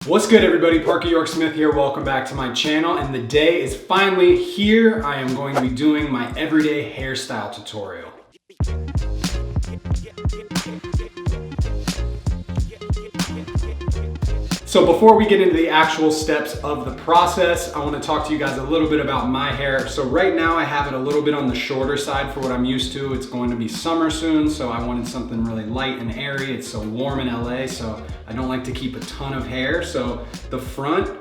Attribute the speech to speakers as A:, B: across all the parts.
A: What's good, everybody? Parker York Smith here. Welcome back to my channel, and the day is finally here. I am going to be doing my everyday hairstyle tutorial. So before we get into the actual steps of the process, I want to talk to you guys a little bit about my hair. So right now I have it a little bit on the shorter side for what I'm used to. It's going to be summer soon, so I wanted something really light and airy. It's so warm in LA, so I don't like to keep a ton of hair. So the front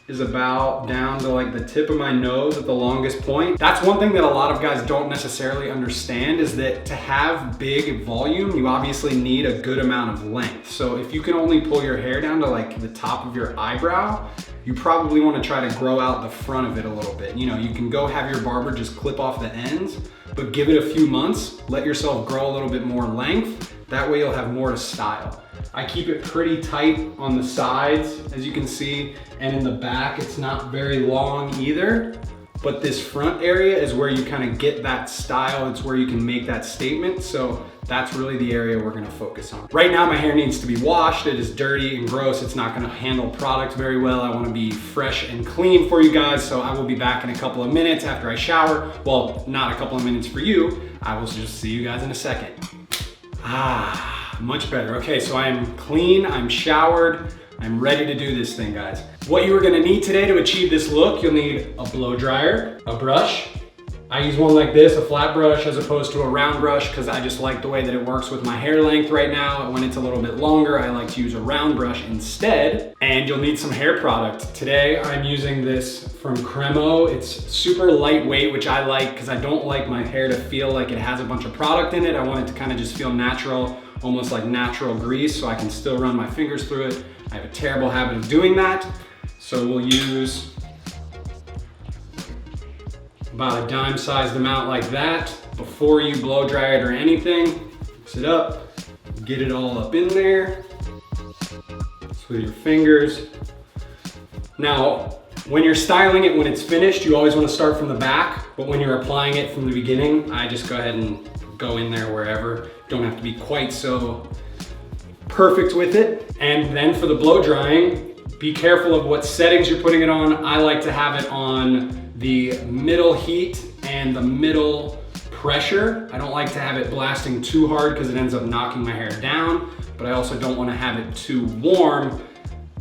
A: is about down to like the tip of my nose at the longest point. That's one thing that a lot of guys don't necessarily understand, is that to have big volume, you obviously need a good amount of length. So if you can only pull your hair down to like the top of your eyebrow, you probably want to try to grow out the front of it a little bit. You know, you can go have your barber just clip off the ends, but give it a few months, let yourself grow a little bit more length. That way you'll have more to style. I keep it pretty tight on the sides, as you can see, and in the back it's not very long either. But this front area is where you kind of get that style. It's where you can make that statement. So that's really the area we're gonna focus on. Right now my hair needs to be washed. It is dirty and gross. It's not gonna handle product very well. I wanna be fresh and clean for you guys. So I will be back in a couple of minutes after I shower. Well, not a couple of minutes for you. I will just see you guys in a second. Much better. Okay, so I am clean, I'm showered, I'm ready to do this thing, guys. What you are gonna need today to achieve this look, you'll need a blow dryer, a brush. I use one like this, a flat brush, as opposed to a round brush, because I just like the way that it works with my hair length right now. When it's a little bit longer, I like to use a round brush instead. And you'll need some hair product. Today, I'm using this from Cremo. It's super lightweight, which I like, because I don't like my hair to feel like it has a bunch of product in it. I want it to kind of just feel natural, almost like natural grease, so I can still run my fingers through it. I have a terrible habit of doing that. So we'll use about a dime-sized amount like that. Before you blow dry it or anything, mix it up, get it all up in there. Just with your fingers. Now, when you're styling it, when it's finished, you always want to start from the back, but when you're applying it from the beginning, I just go ahead and go in there wherever. Don't have to be quite so perfect with it. And then for the blow drying, be careful of what settings you're putting it on. I like to have it on the middle heat and the middle pressure. I don't like to have it blasting too hard because it ends up knocking my hair down, but I also don't want to have it too warm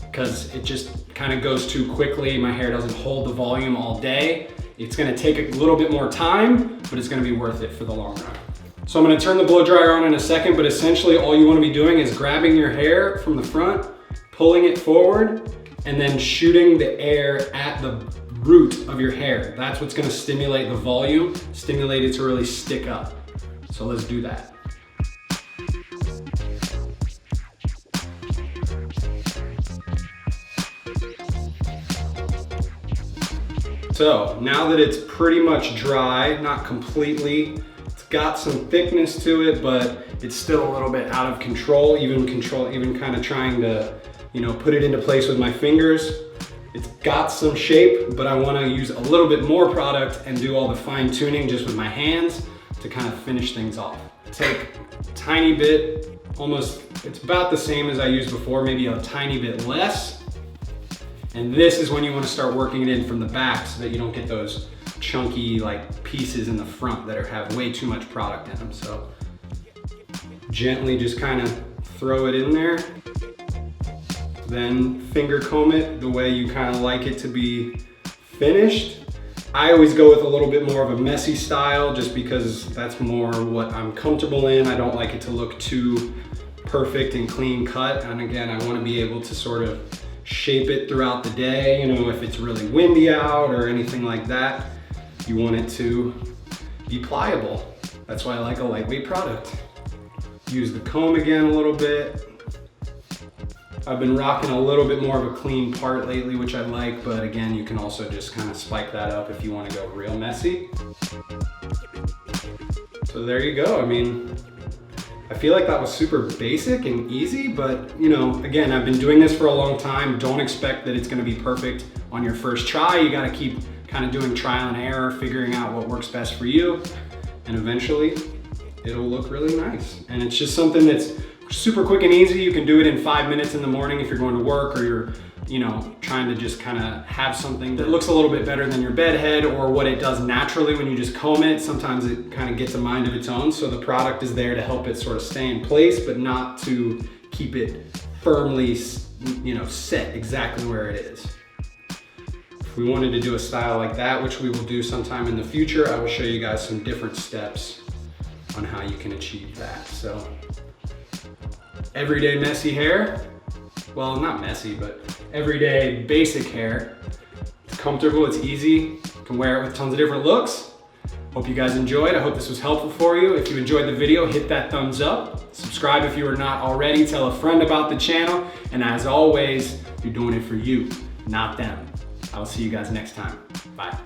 A: because it just kind of goes too quickly. My hair doesn't hold the volume all day. It's gonna take a little bit more time, but it's gonna be worth it for the long run. So I'm gonna turn the blow dryer on in a second, but essentially all you wanna be doing is grabbing your hair from the front, pulling it forward, and then shooting the air at the root of your hair. That's what's gonna stimulate the volume, stimulate it to really stick up. So let's do that. So now that it's pretty much dry, not completely, it's got some thickness to it, but it's still a little bit out of control, even kind of trying to, you know, put it into place with my fingers. It's got some shape, but I want to use a little bit more product and do all the fine tuning just with my hands to kind of finish things off. Take a tiny bit, almost, it's about the same as I used before, maybe a tiny bit less. And this is when you want to start working it in from the back so that you don't get those chunky like pieces in the front that have way too much product in them. So gently just kind of throw it in there. Then finger comb it the way you kind of like it to be finished. I always go with a little bit more of a messy style just because that's more what I'm comfortable in. I don't like it to look too perfect and clean cut. And again, I want to be able to sort of shape it throughout the day. You know, if it's really windy out or anything like that, you want it to be pliable. That's why I like a lightweight product. Use the comb again a little bit. I've been rocking a little bit more of a clean part lately, which I like, but again, you can also just kind of spike that up if you want to go real messy. So there you go. I mean, I feel like that was super basic and easy, but you know, again, I've been doing this for a long time. Don't expect that it's gonna be perfect on your first try. You gotta keep kind of doing trial and error, figuring out what works best for you, and eventually it'll look really nice. And it's just something that's super quick and easy. You can do it in 5 minutes in the morning if you're going to work or you're trying to just kind of have something that looks a little bit better than your bed head or what it does naturally when you just comb it. Sometimes it kind of gets a mind of its own. So the product is there to help it sort of stay in place, but not to keep it firmly, set exactly where it is. If we wanted to do a style like that, which we will do sometime in the future, I will show you guys some different steps on how you can achieve that. So everyday messy hair, well, not messy, but everyday basic hair. It's comfortable, it's easy, you can wear it with tons of different looks. Hope you guys enjoyed. I hope this was helpful for you. If you enjoyed the video, hit that thumbs up. Subscribe if you are not already. Tell a friend about the channel. And as always, you're doing it for you, not them. I will see you guys next time. Bye.